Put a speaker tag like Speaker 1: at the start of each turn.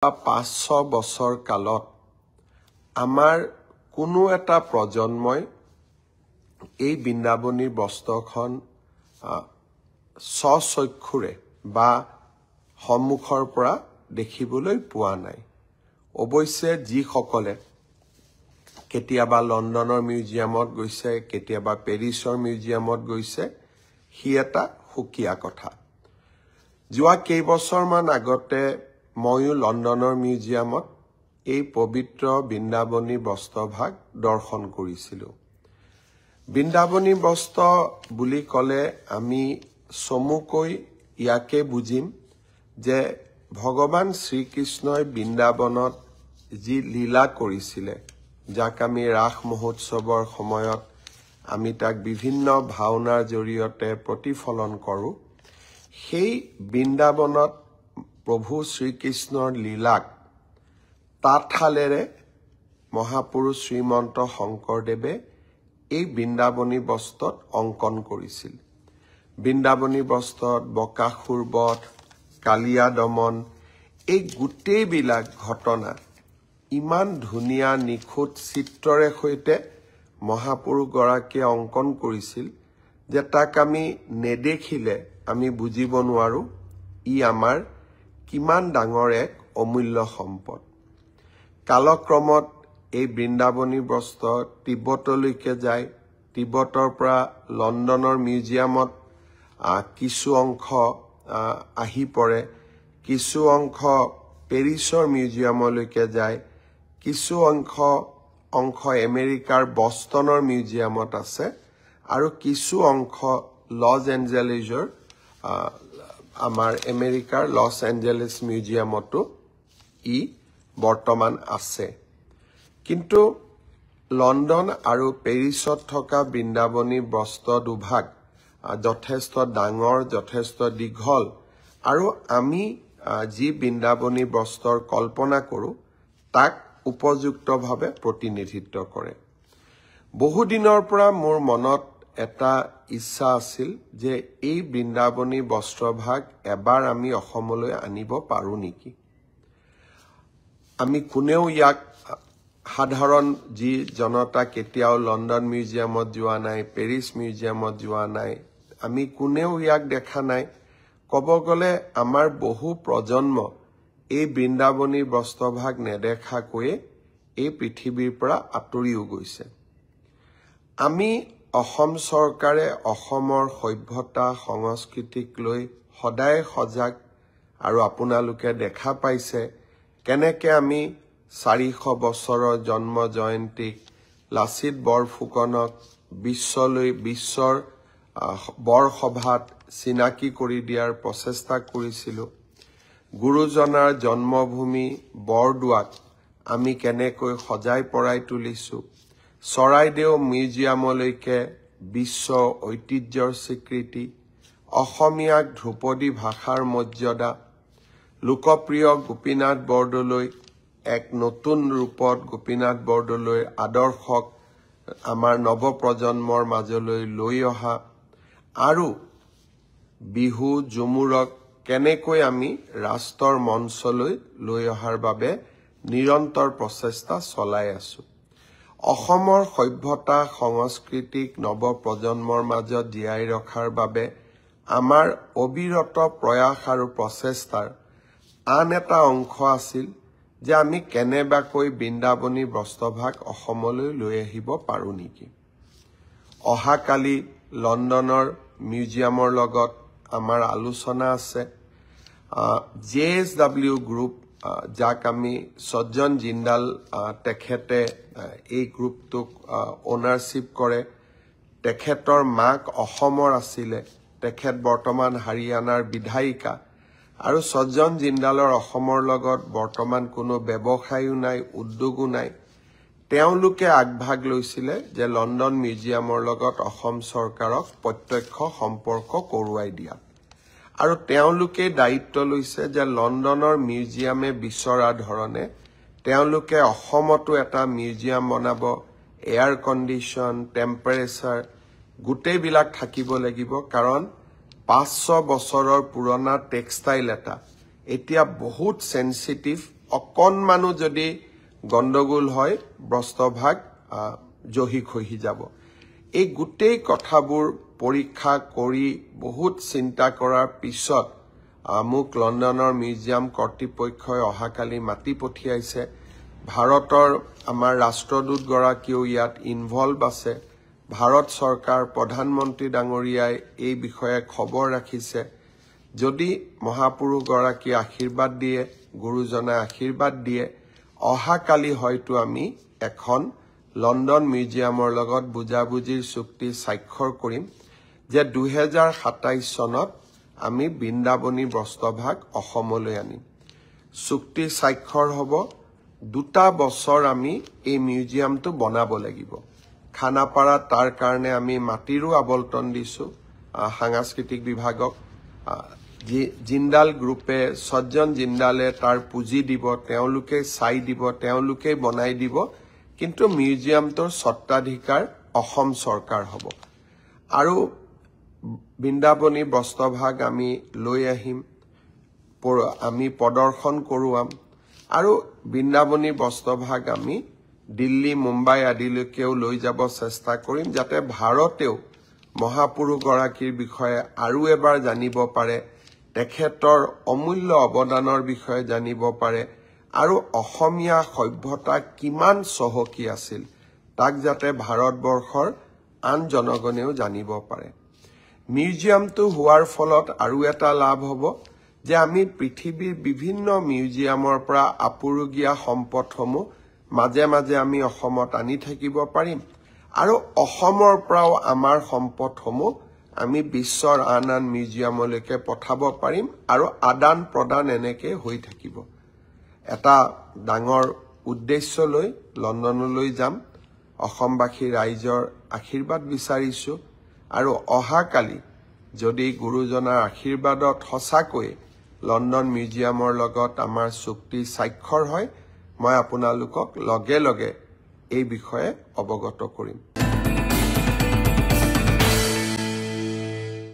Speaker 1: 500 বছৰ কালত আমাৰ কোনো এটা প্ৰজন্মই এই বৃন্দাবনীৰ বস্ত্ৰখন স্বচক্ষুৰে বা সন্মুখৰ পৰা দেখিবলৈ পোৱা নাই। অৱশ্যে যিসকলে কেতিয়াবা লণ্ডনৰ মিউজিয়ামত গৈছে, কেতিয়াবা পেৰিছৰ মিউজিয়ামত গৈছে, সি এটা সুকীয়া কথা। যোৱা কেইবছৰমান আগতে ময়ো লণ্ডনৰ মিউজিয়ামত এই পবিত্ৰ বৃন্দাবনী বস্ত্ৰভাগ দৰ্শন কৰিছিলোঁ। বৃন্দাবনী বস্ত্ৰ বুলি ক'লে আমি চমুকৈ ইয়াকে বুজিম যে ভগৱান শ্ৰীকৃষ্ণই বৃন্দাবনত যি লীলা কৰিছিলে, যাক আমি ৰাস মহোৎসৱৰ সময়ত আমি তাক বিভিন্ন ভাওনাৰ জৰিয়তে প্ৰতিফলন কৰোঁ, সেই বৃন্দাবনত প্ৰভু শ্ৰীকৃষ্ণৰ লীলাক তাঁতশালেৰে মহাপুৰুষ শ্ৰীমন্ত শংকৰদেৱে এই বৃন্দাবনী বস্ত্ৰত অংকন কৰিছিল। বৃন্দাবনী বস্ত্ৰত বকাসুৰ বধ, কালিয়া দমন, এই গোটেইবিলাক ঘটনা ইমান ধুনীয়া নিখুঁত চিত্ৰৰে সৈতে মহাপুৰুষগৰাকীয়ে অংকন কৰিছিল যে তাক আমি নেদেখিলে আমি বুজিব নোৱাৰো ই আমাৰ কিমান ডাঙৰ এক অমূল্য সম্পদ। কালক্ৰমত এই বৃন্দাবনী বস্ত্ৰ তিব্বতলৈকে যায়, তিব্বতৰ পৰা লণ্ডনৰ মিউজিয়ামত কিছু অংশ আহি পৰে, কিছু অংশ পেৰিছৰ মিউজিয়ামলৈকে যায়, কিছু অংশ আমেৰিকাৰ বষ্টনৰ মিউজিয়ামত আছে, আৰু কিছু অংশ লছ এঞ্জেলেছৰ আমাৰ আমেৰিকাৰ লছ এঞ্জেলেছ মিউজিয়ামতো ই বৰ্তমান আছে। কিন্তু লণ্ডন আৰু পেৰিছত থকা বৃন্দাবনী বস্ত্ৰ দুভাগ যথেষ্ট ডাঙৰ, যথেষ্ট দীঘল, আৰু আমি যি বৃন্দাবনী বস্ত্ৰৰ কল্পনা কৰোঁ তাক উপযুক্তভাৱে প্ৰতিনিধিত্ব কৰে। বহুদিনৰ পৰা মোৰ মনত এটা ইচ্ছা আছিল যে এই বৃন্দাবনী বস্ত্ৰভাগ এবাৰ আমি অসমলৈ আনিব পাৰো নেকি। আমি কোনেও ইয়াক সাধাৰণ যি জনতা কেতিয়াও লণ্ডন মিউজিয়ামত যোৱা নাই, পেৰিছ মিউজিয়ামত যোৱা নাই, আমি কোনেও ইয়াক দেখা নাই। ক'ব গ'লে আমাৰ বহু প্ৰজন্ম এই বৃন্দাবনী বস্ত্ৰভাগ নেদেখাকৈয়ে এই পৃথিৱীৰ পৰা আঁতৰিও গৈছে। আমি অসম চৰকাৰে অসমৰ সভ্যতা সংস্কৃতিক লৈ সদায় সজাগ, আৰু আপোনালোকে দেখা পাইছে কেনেকে আমি 400 বছৰৰ জন্ম জয়ন্তীক লাচিত বৰফুকনক বিশ্বৰ বৰসভাত চিনাকি কৰি দিয়াৰ প্ৰচেষ্টা কৰিছিলোঁ। গুৰুজনাৰ জন্মভূমি বৰদোৱাক আমি কেনেকৈ সজাই পৰাই তুলিছোঁ। চৰাইদেউ মিউজিয়ামলৈকে বিশ্ব ঐতিহ্যৰ স্বীকৃতি, অসমীয়াক ধ্ৰুপদী ভাষাৰ মৰ্যাদা, লোকপ্ৰিয় গোপীনাথ বৰদলৈ এক নতুন ৰূপত গোপীনাথ বৰদলৈৰ আদৰ্শক আমাৰ নৱপ্ৰজন্মৰ মাজলৈ লৈ অহা, আৰু বিহু ঝুমুৰক কেনেকৈ আমি ৰাষ্ট্ৰৰ মঞ্চলৈ লৈ অহাৰ বাবে নিৰন্তৰ প্ৰচেষ্টা চলাই আছো। অসমৰ সভ্যতা সংস্কৃতিক নৱপ্ৰজন্মৰ মাজত জীয়াই ৰখাৰ বাবে আমাৰ অবিৰত প্ৰয়াস আৰু প্ৰচেষ্টাৰ আন এটা অংশ আছিল যে আমি কেনেবাকৈ বৃন্দাবনী বস্ত্ৰভাগ অসমলৈ লৈ আহিব পাৰো নেকি। অহাকালি লণ্ডনৰ মিউজিয়ামৰ লগত আমাৰ আলোচনা আছে। JSW গ্ৰুপ, যাক আমি সজ্জন জিন্দাল তেখেতে এই গ্ৰুপটোক অনাৰশ্বিপ কৰে। তেখেতৰ মাক অসমৰ আছিলে, তেখেত বৰ্তমান হাৰিয়ানাৰ বিধায়িকা, আৰু সজ্জন জিন্দালৰ অসমৰ লগত বৰ্তমান কোনো ব্যৱসায়ো নাই, উদ্যোগো নাই। তেওঁলোকে আগভাগ লৈছিলে যে লণ্ডন মিউজিয়ামৰ লগত অসম চৰকাৰক প্ৰত্যক্ষ সম্পৰ্ক কৰোৱাই দিয়া, আৰু তেওঁলোকে দায়িত্ব লৈছে যে লণ্ডনৰ মিউজিয়ামে বিচৰা ধৰণে তেওঁলোকে অসমতো এটা মিউজিয়াম বনাব। এয়াৰ কণ্ডিশ্যন, টেম্পাৰেচাৰ গোটেইবিলাক থাকিব লাগিব, কাৰণ 500 বছৰৰ পুৰণা টেক্সটাইল এটা এতিয়া বহুত সেনসিটিভ অকণমানো যদি গণ্ডগোল হয় ব্ৰস্তভাগ জহি খহি যাব এই গোটেই কথাবোৰ পৰীক্ষা কৰি বহুত চিন্তা কৰাৰ পিছত মোক লণ্ডনৰ মিউজিয়াম কৰ্তৃপক্ষই অহাকালি মাতি পঠিয়াইছে ভাৰতৰ আমাৰ ৰাষ্ট্ৰদূত গৰাকীও ইয়াত ইনভলভ আছে ভাৰত চৰকাৰ প্ৰধানমন্ত্ৰী ডাঙৰীয়াই এই বিষয়ে খবৰ ৰাখিছে যদি মহাপুৰুষ গৰাকী আশীৰ্বাদ দিয়ে গুৰুজনে আশীৰ্বাদ দিয়ে অহাকালি হয়তো আমি এখন লণ্ডন মিউজিয়ামৰ লগত বুজাবুজিৰ চুক্তি স্বাক্ষৰ কৰিম যে 2027 চনত আমি বৃন্দাবনী বস্ত্ৰভাগ অসমলৈ আনিম চুক্তি স্বাক্ষৰ হ'ব 2 বছৰ আমি এই মিউজিয়ামটো বনাব লাগিব খানাপাৰা তাৰ কাৰণে আমি মাটিৰো আবলটন দিছো সাংস্কৃতিক বিভাগক জিন্দাল গ্ৰুপে সজ্জন জিন্দালে তাৰ পুঁজি দিব তেওঁলোকে চাই দিব তেওঁলোকে বনাই দিব কিন্তু মিউজিয়ামটোৰ স্বত্বাধিকাৰ অসম চৰকাৰ হ'ব আৰু বৃন্দাবনী বস্ত্ৰভাগ আমি লৈ আহিম আমি প্ৰদৰ্শন কৰোৱাম আৰু বৃন্দাবনী বস্ত্ৰভাগ আমি দিল্লী মুম্বাই আদিলৈকেও লৈ যাব চেষ্টা কৰিম যাতে ভাৰতেও মহাপুৰুষ গৰাকীৰ বিষয়ে আৰু এবাৰ জানিব পাৰে তেখেতৰ অমূল্য অৱদানৰ বিষয়ে জানিব পাৰে আৰু অসমীয়া সভ্যতা কিমান চহকী আছিল তাক যাতে ভাৰতবৰ্ষৰ আন জনগণেও জানিব পাৰে মিউজিয়ামটো হোৱাৰ ফলত আৰু এটা লাভ হ'ব যে আমি পৃথিৱীৰ বিভিন্ন মিউজিয়ামৰ পৰা আপুৰুগীয়া সম্পদসমূহ মাজে মাজে আমি অসমত আনি থাকিব পাৰিম আৰু অসমৰ পৰাও আমাৰ সম্পদসমূহ আমি বিশ্বৰ আন আন মিউজিয়ামলৈকে পঠাব পাৰিম আৰু আদান প্ৰদান এনেকৈ হৈ থাকিব এটা ডাঙৰ উদ্দেশ্য লৈ লণ্ডনলৈ যাম অসমবাসী ৰাইজৰ আশীৰ্বাদ বিচাৰিছো আৰু অহাকালি যদি গুৰুজনাৰ আশীৰ্বাদত সঁচাকৈ লণ্ডন মিউজিয়ামৰ লগত আমাৰ চুক্তি স্বাক্ষৰ হয় মই আপোনালোকক লগে লগে এই বিষয়ে অৱগত কৰিম